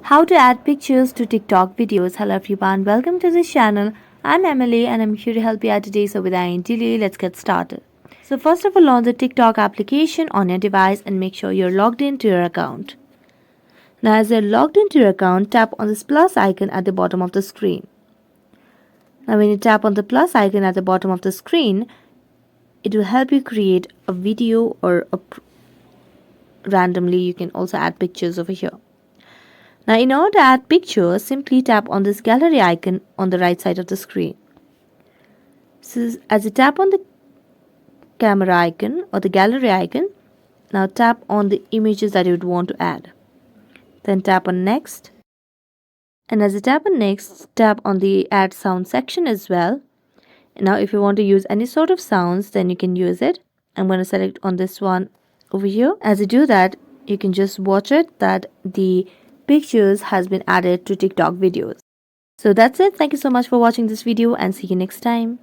How to add pictures to TikTok videos. Hello everyone, welcome to this channel. I'm Emily and I'm here to help you out today. So without any delay, let's get started. So first of all, launch the TikTok application on your device and make sure you're logged into your account. Now as you're logged into your account, tap on this plus icon at the bottom of the screen. Now when you tap on the plus icon at the bottom of the screen, it will help you create a video or randomly you can also add pictures over here. Now in order to add pictures, simply tap on this gallery icon on the right side of the screen. So as you tap on the camera icon or the gallery icon, now tap on the images that you would want to add. Then tap on next. And as you tap on next, tap on the add sound section as well. Now if you want to use any sort of sounds, then you can use it. I'm going to select on this one over here. As you do that, you can just watch it that the pictures has been added to TikTok videos. So that's it. Thank you so much for watching this video and see you next time.